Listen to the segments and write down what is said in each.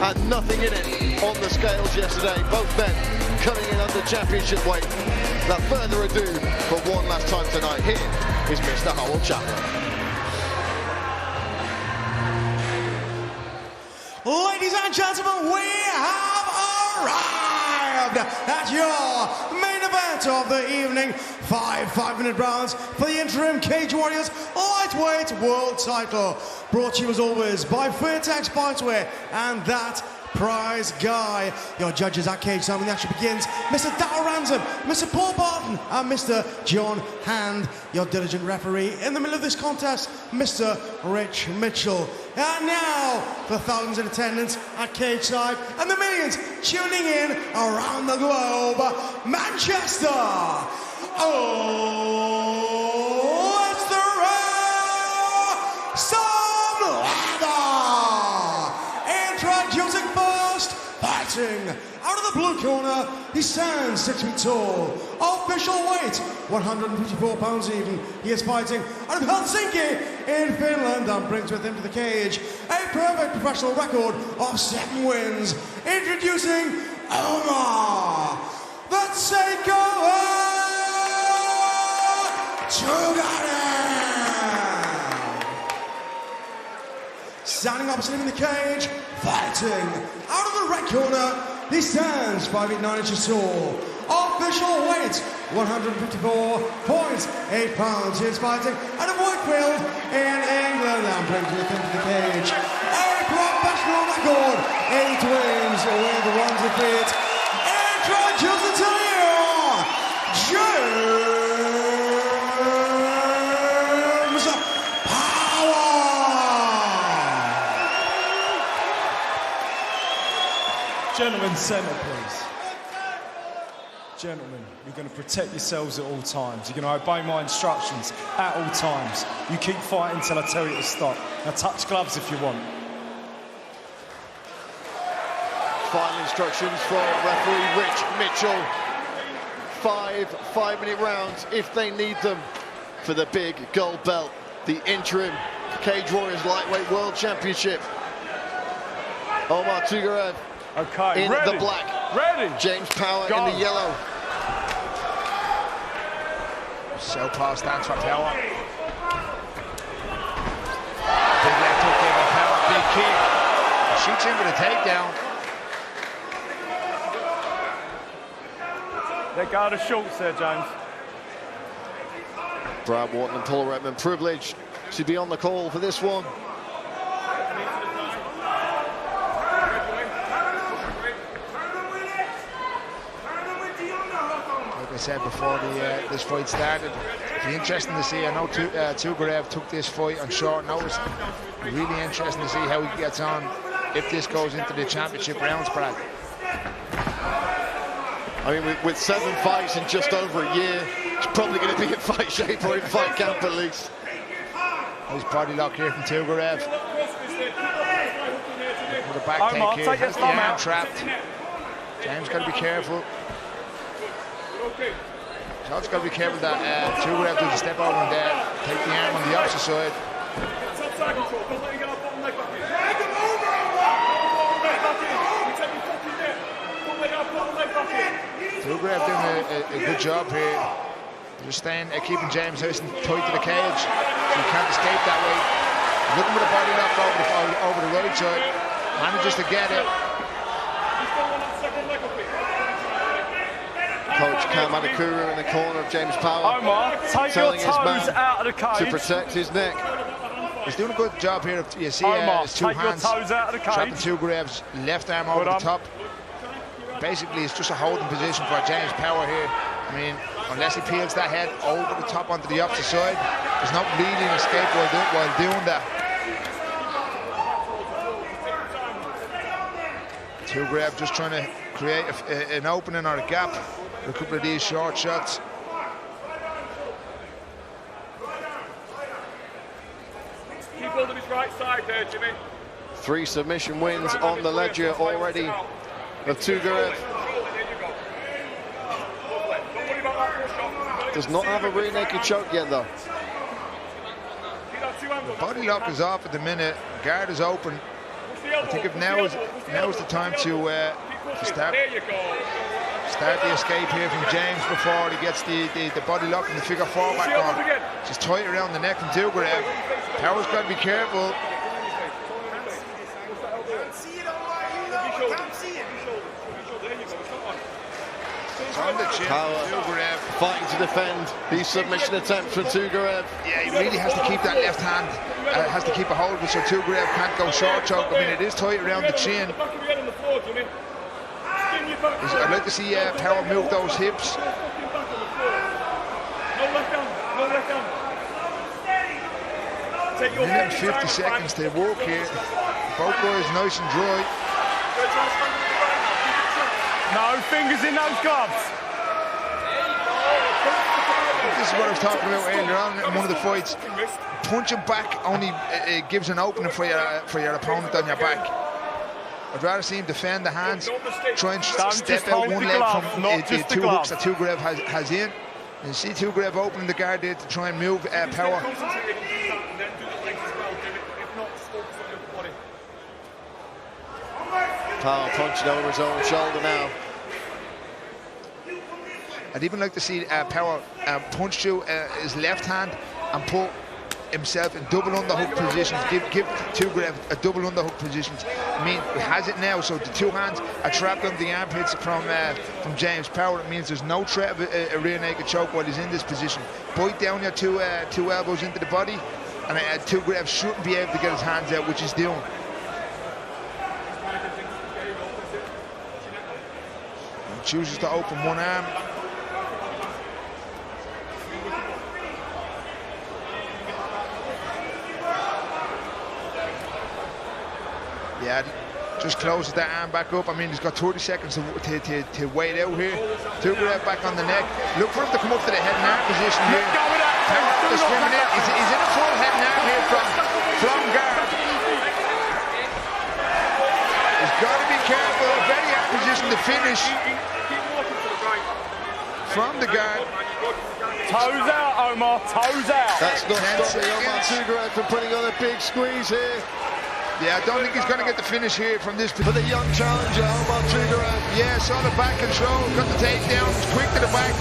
and nothing in it on the scales yesterday. Both men coming in under championship weight. Without further ado, for one last time tonight, here is Mr. Howell Chapman. Ladies and gentlemen, we have arrived at your main event of the evening. 5-minute rounds for the interim Cage Warriors lightweight world title. Brought to you as always by Fairtex Fightwear and that prize guy. Your judges at cage time when the action begins: Mr. Darryl Ransom, Mr. Paul Barton, and Mr. John Hand. Your diligent referee in the middle of this contest, Mr. Rich Mitchell. And now, for thousands in attendance at cage side and the millions tuning in around the globe, Manchester. Oh, it's the Raw Some Leather. Introducing first, fighting out of the blue corner, he stands 6 feet tall, official weight 154 pounds even. He is fighting out of Helsinki in Finland and brings with him to the cage a perfect professional record of 7 wins. Introducing Omar Tugarev. Standing opposite him in the cage, fighting out of the red corner, he stands 5'9" tall. Official weight 154.8 pounds. He is fighting out of Wakefield in England and brings with him to the cage a professional record, 8 wins with 1 defeat. Introducing to you, James Power. Gentlemen, centre, please. Gentlemen, you're going to protect yourselves at all times. You're going to obey my instructions at all times. You keep fighting until I tell you to stop. Now touch gloves if you want. Final instructions from referee Rich Mitchell. 5-minute rounds if they need them for the big gold belt, the interim Cage Warriors Lightweight World Championship. Omar Tugarev in the black, James Power in the yellow. Southpaw stands for power. Big left hook there by Power, big kick. Shoots in with a takedown. Let go of the shorts there, James. Brad Wharton and Paul Redmond privileged to be on the call for this one. Like I said before this fight started, it'll be interesting to see. I know Tugarev took this fight on short notice. Really interesting to see how he gets on if this goes into the championship rounds, Brad. I mean, with 7 fights in just over a year, it's probably going to be in fight shape or in fight camp at least. Nice body lock here from Tugarev. With a back take here, has the arm trapped. James got to be careful. He's also got to be careful that Tugarev doesn't step over and take the arm on the opposite side. Tugarev doing a good job here. Just staying, keeping James nice and tight to the cage, so he can't escape that way. Looking with a body lock over the right side, manages to get it. Coach Cam Adekuru in the corner of James Power, Omar, take telling your his toes man out of the cage to protect his neck. He's doing a good job here. You see Omar, his 2 hands your toes out of the cage. trapping Tugarev's left arm over the top. Basically, it's just a holding position for James Power here. I mean, unless he peels that head over the top onto the opposite side, there's no bleeding escape while doing that. Tugarev just trying to create an opening or a gap with a couple of these short shots. Keep holding his right side there, Jimmy. 3 submission wins on the ledger already of Tugarev. Does not have a rear naked choke yet though. The body lock is off at the minute. Guard is open. I think if now is the time to start the escape here from James before he gets the body lock and the figure 4 back on. Just tight around the neck from Tugarev. Power's got to be careful. On the chin, Tugarev fighting to defend these submission attempts from Tugarev. Yeah, he really has to keep that left hand, has to keep a hold of it so Tugarev can't go short choke. I mean, it is tight around the chin. I'd like to see Power move those hips. Minute and 50 seconds to work here. Both guys nice and dry. No fingers in those gloves. This is what I was talking about earlier on in one of the fights. Punching back only gives an opening for your opponent on your back. I'd rather see him defend the hands, try and step out one leg from the 2 hooks that Tugarev has in. And you see Tugarev opening the guard there to try and move Power. Power punching over his own shoulder now. I'd even like to see Power punch through his left hand and put himself in double underhook positions. Give Tugarev a double underhook position. I mean, he has it now, so the 2 hands are trapped under the armpits from James Power. It means there's no threat of a rear naked choke while he's in this position. Bite down your two elbows into the body, and Tugarev shouldn't be able to get his hands out, which he's doing. And chooses to open one arm. Yeah, just closes that arm back up. I mean, he's got 30 seconds to wait out here. Tugarev back on the neck. Look for him to come up to the head and arm position here. Power is swimming in. He's in a full head and arm here from guard. He's got to be careful. A very hard position to finish from the guard. Toes out, Omar. Toes out. That's not stopping Omar Tugarev from putting on a big squeeze here. Yeah, I don't think he's going to get the finish here from this. For the young challenger, Omar Tugarev. Yeah, saw the back control, got the takedown, quick to the back.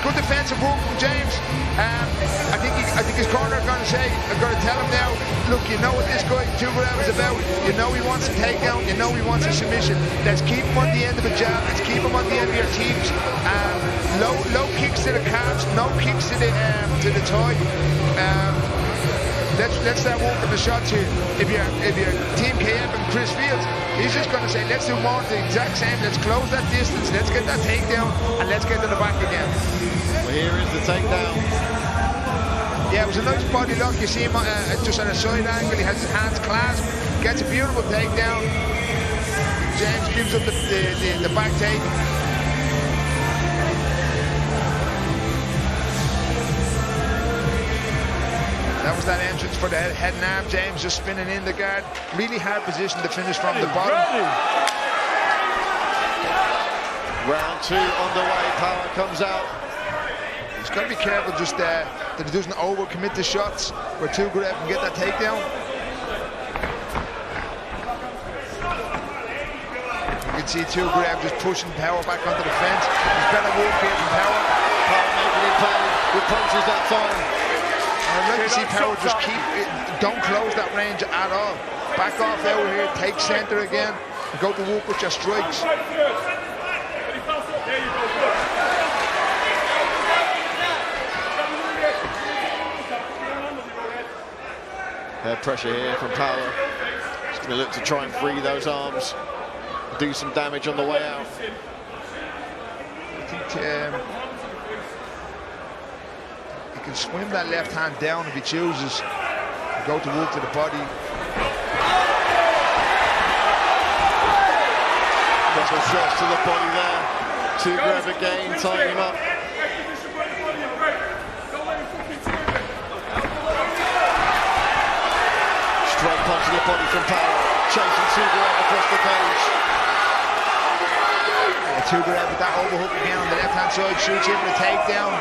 Good defensive work from James. I think his corner are going to say, I'm going to tell him now, look, you know what this guy Tugarev is about. You know he wants a takedown, you know he wants a submission. Let's keep him on the end of a jab, let's keep him on the end of your teams. Low kicks to the calves, no kicks to the thigh. Let's start working the shots here. If you're Team KF and Chris Fields, he's just going to say, let's do more of the exact same. Let's close that distance. Let's get that takedown, and let's get to the back again. Well, here is the takedown. Yeah, it was a nice body lock. You see him just on a side angle. He has his hands clasped. Gets a beautiful takedown. James gives up the back take. That was that entrance for the head and arm. James just spinning in the guard. Really hard position to finish from the bottom. Round 2 underway. Power comes out. He's got to be careful just that he doesn't overcommit the shots where Tugarev can get that takedown. You can see Tugarev just pushing Power back onto the fence. He's better work here from Power. Power making it pay with punches that time. I'd like to see Power just don't close that range at all. Back off over here, take center again, and go to work with your strikes. Pressure here from Power. He's going to look to try and free those arms, do some damage on the way out. I think he can swim that left hand down if he chooses and go to work to the body. Couple shots to the body there. Tugarev again, tying him up. Straight punch to the body from Power, chasing Tugarev across the cage. Tugarev with that overhook again on the left hand side, shoots in for the takedown.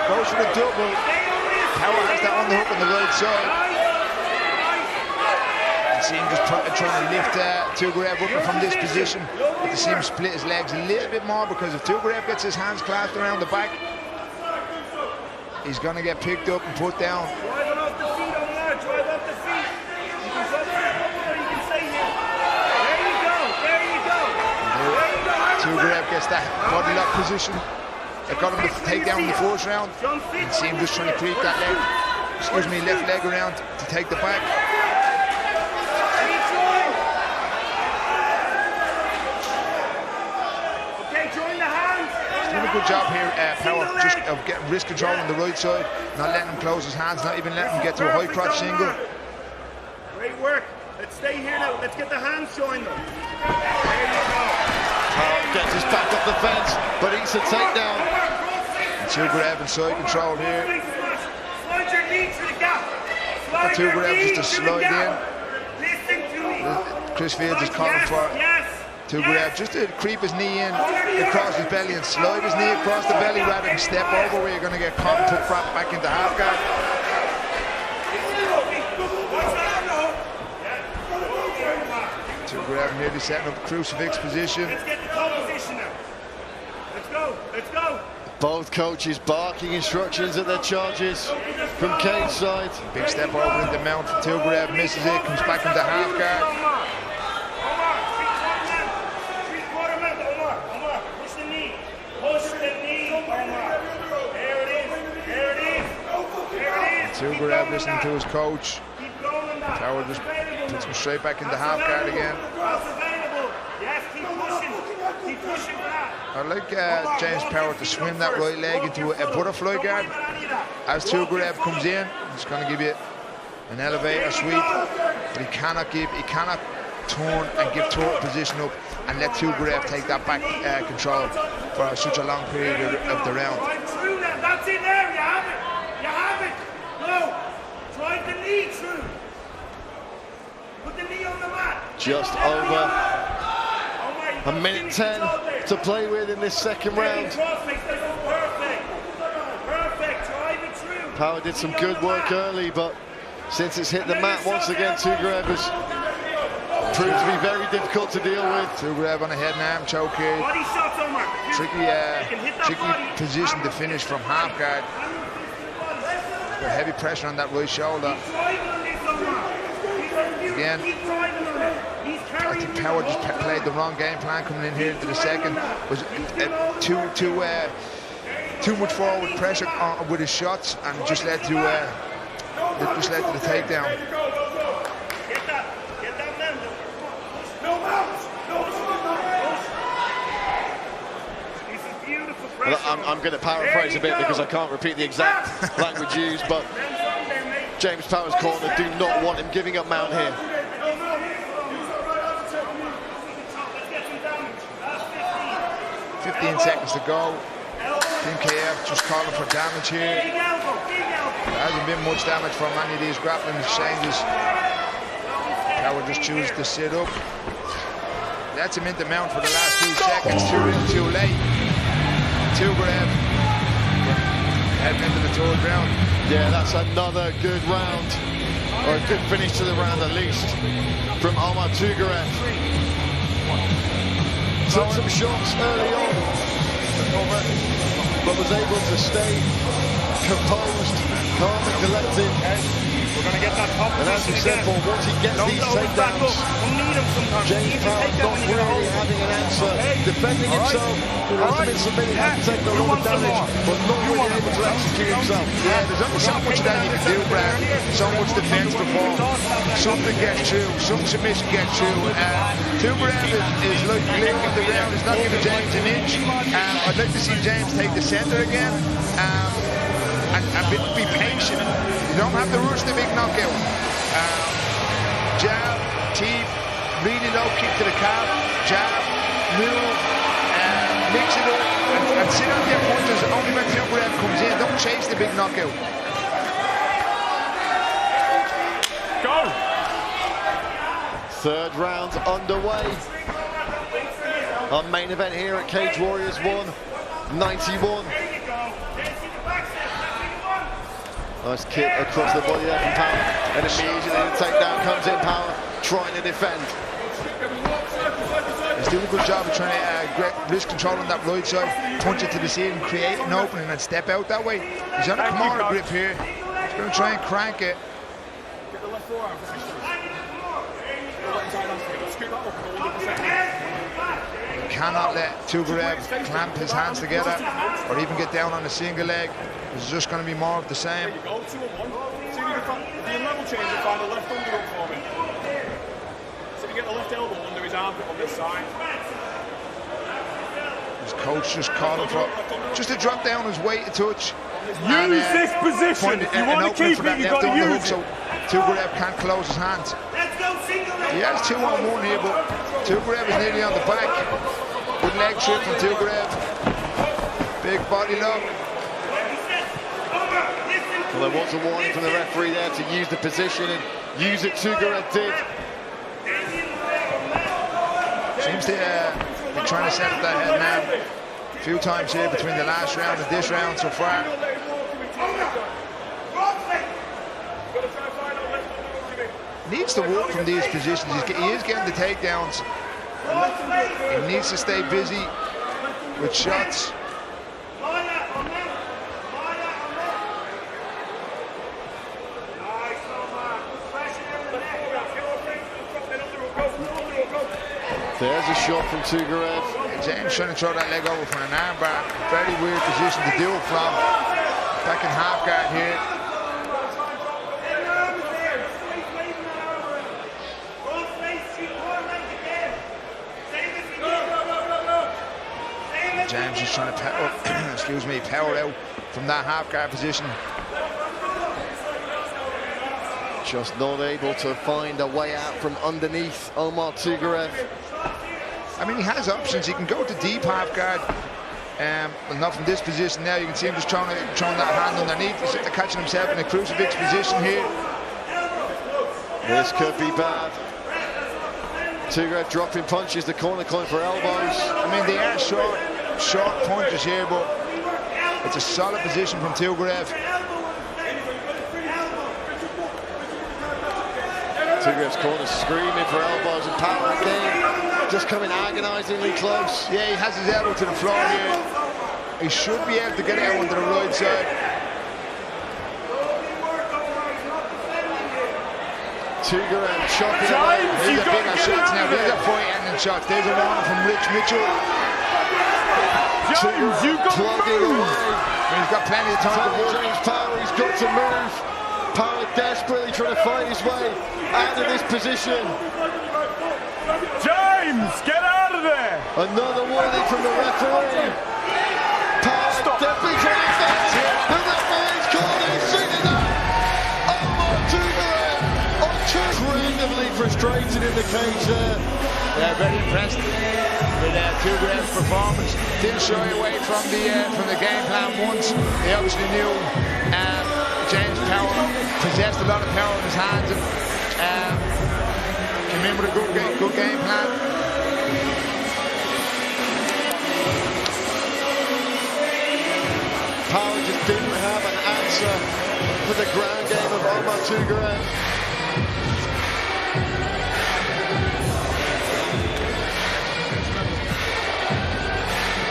Goes for the double. Power has that underhook on the right side. see him just trying to lift Tugarev up from this position. You see him split his legs a little bit more, because if Tugarev gets his hands clasped around the back, he's going to get picked up and put down. Drive it off the feet, Omar. Drive off the feet. You can go there, or you can stay here. There you go. There you go. There you go. Tugarev gets that body lock position. It got him to take down in the first round. You see him just trying to creep that leg, left leg around to take the back. Okay, join the hands. He's doing a good job here, Power, just of getting wrist control on the right side, not letting him close his hands, not even letting him get to a high crotch single. Great work. Let's stay here now. Let's get the hands joined them. There you go. Gets his back up the fence, but eats a takedown. Tugarev in side control here. Slide your knee through the gap. Tugarev just to slide in. Listen to me. Chris Fields is calling for Tugarev just to creep his knee in across his belly and slide his knee across the belly rather than step over where you're going to get caught and put back into half guard. Tugarev nearly setting up a crucifix position. Let's get the top position now. Let's go. Let's go. Both coaches barking instructions at their charges from Cage side. Big step over into mount for Tugarev, misses it, comes back into half guard. Omar, three-quarter mount, Omar, push the knee. Push the knee, Omar. There it is. There it is. There it is. Tugarev listening to his coach. Keep going on that. Tower just puts him straight back into half guard again. That's available. Yes, keep pushing. Keep pushing for that. I like James Power to swim that right leg into a butterfly guard. As Tugarev comes in, he's going to give you an elevator sweep, but he cannot turn and give total position up and let Tugarev take that back control for such a long period of the round. Drive through that. That's in there. You have it. You have it. No. Drive the knee through. Put the knee on the mat. Just over a minute 10 to play with in this second round. Power did some good work early, but since it's hit the mat once again, Tugarev has proved to be very difficult to deal with. Tugarev on a head and arm choke here. Tricky position to finish from half guard. Got heavy pressure on that right shoulder. Again, I think Power just played the wrong game plan coming in here into the second. Was too much forward pressure with his shots, and just led to the takedown. I'm going to paraphrase a bit because I can't repeat the exact language used, but James Power's corner do not want him giving up mount here. 15 seconds to go. Team KF just calling for damage here. There hasn't been much damage from any of these grappling exchanges. Power just chooses to sit up. Lets him into mount for the last 2 seconds. Too late. Tugarev heading into the third round. Yeah, that's another good round, or a good finish to the round at least, from Omar Tugarev. Took some shots early on, but was able to stay composed, calm and collected. We're going to get that top And as we said, again. once he gets these takedowns, James Power not really having an answer, defending himself, hasn't been submitted, hasn't taken a lot of damage, but not really able to execute himself. Yeah, there's only so much that you can do, Brad. So much defense perform. Something gets through, some submission gets through. Tugarev is like licking the ground, is not giving James an inch. I'd like to see James take the center again. And be patient. You don't have to rush the big knockout. Jab, teep, really low kick to the calf, jab, move, mix it up, and sit on your punches only when Tugarev comes in. Don't chase the big knockout. Go! Third round underway. Our main event here at Cagewarriors 191. Nice kick across the body there from Power, and immediately the takedown comes in. Power trying to defend. He's doing a good job of trying to risk control on that right side, punch it to the ceiling, create an opening and step out that way. He's on a Kimura grip here. He's going to try and crank it. Cannot let Tugarev clamp his hands together or even get down on a single leg. It's just going to be more of the same. His coach just calling for just to drop down his weight a touch. Use this position. If you want to keep it, you've got to use it. So Tugarev can't close his hands. He has 2-on-1 here, but Tugarev is nearly on the back. Good leg trip from Tugarev. Big body lock. Well, there was a warning from the referee there to use the position and use it. Tugarev did. Seems to be trying to set up that head now. A few times here between the last round and this round so far. Needs to work from these positions. He is getting the takedowns. He needs to stay busy with shots. There's a shot from Tugarev. James trying to throw that leg over for an armbar. Very weird position to do it from. Back in half guard here. James is trying to power out from that half guard position. Just not able to find a way out from underneath Omar Tugarev. I mean, he has options. He can go to deep half guard, but not from this position now. You can see him just throwing that hand underneath. He's catching himself in a crucifix position here. This could be bad. Tugarev dropping punches, the corner calling for elbows. I mean, they are short punches here, but it's a solid position from Tugarev. Tugarev's corner screaming for elbows, and Power again just coming agonizingly close. Yeah, he has his elbow to the floor here. He should be able to get out onto the right side. Tugarev chopping away. These are bigger shots now. These are fight-ending shots. There's a warning from Rich Mitchell. James, you got to move. He's got plenty of time to work. James Power, he's got to move. Power desperately trying to find his way out of this position. James, get out of there. Another warning from the referee. Power desperately trying to find it. The referee's calling. He's seen it now. Omar Tugarev on two. Incredibly frustrated in the cage there. Yeah, very impressed with Tugarev's performance. Didn't shy away from the game plan once. He obviously knew James Power possessed a lot of power in his hands and came in with a good game plan. Power just didn't have an answer for the ground game of Omar Tugarev.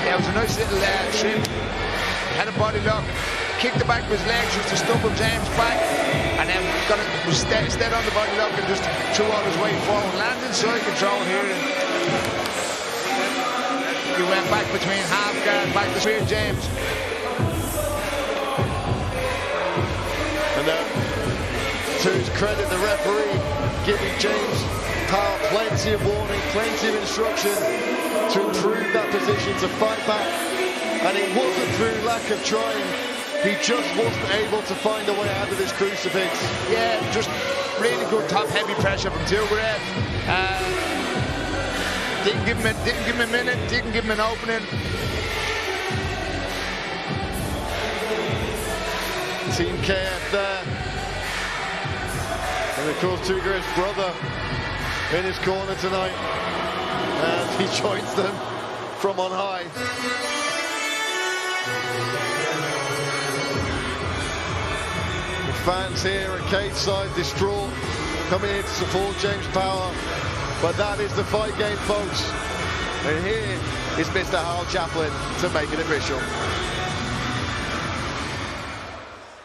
Yeah, it was a nice little trim. Had a body lock, kicked the back of his legs just to stumble James back, and then was stead on the body lock and just threw all his weight forward. Landed side control here. And he went back between half guard, back to spear James. And to his credit, the referee giving James Power plenty of warning, plenty of instruction to improve that position, to fight back. And it wasn't through lack of trying. He just wasn't able to find a way out of this crucifix. Yeah, just really good top-heavy pressure from Tugarev. Didn't give him a minute, didn't give him an opening. Team KF there. And of course Tugarev's brother in his corner tonight. And he joins them from on high. Fans here at cage side distraught, coming in to support James Power. But that is the fight game, folks. And here is Mr. Hal Chaplin to make it official.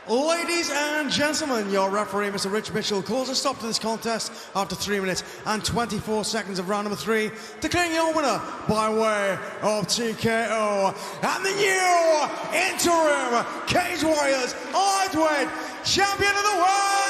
Ladies and gentlemen, your referee, Mr. Rich Mitchell, calls a stop to this contest after 3 minutes and 24 seconds of round number 3, declaring your winner by way of TKO and the new interim Cage Warriors lightweight champion of the world,